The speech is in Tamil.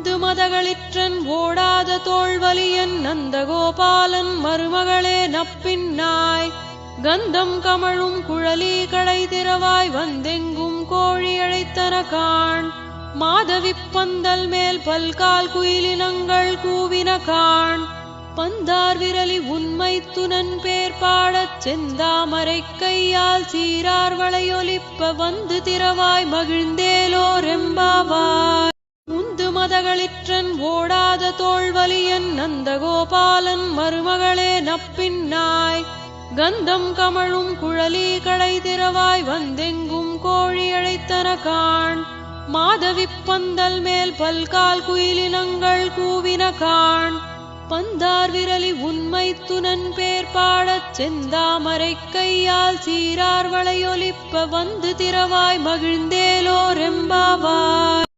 உந்து மதகளிற்றன் ஓடாத தோள்வலியன் நந்தகோபாலன் மருமகளே நப்பின்னாய் கந்தம் கமழும் குழலி கடை திறவாய் வந்தெங்கும் கோழி அழைத்தன காண் மாதவிப் பந்தல் மேல் பல்கால் குயிலினங்கள் கூவின காண் பந்தார் விரலி உண்மை துணன் பேர் பாடச் செந்தாமரை கையால் சீரார் வளையொலிப்ப வந்து திறவாய் மகிழ்ந்தேலோரெம்பாவாய் உந்து மதகளிற்றன் ஓடாத தோள்வலியன் நந்தகோபாலன் மருமகளே நப்பின்னாய் கந்தம் கமழும் குழலி கடை திறவாய் வந்தெங்கும் கோழி அழைத்தன காண் மாதவிப் பந்தல் மேல் பல்கால் குயிலினங்கள் கூவின காண் பந்தார் விரலி உண்மை துணன் பேர் பாடச் செந்தாமரை கையால் சீரார் வளையொலிப்ப வந்து திறவாய் மகிழ்ந்தேலோரெம்பாவாய்.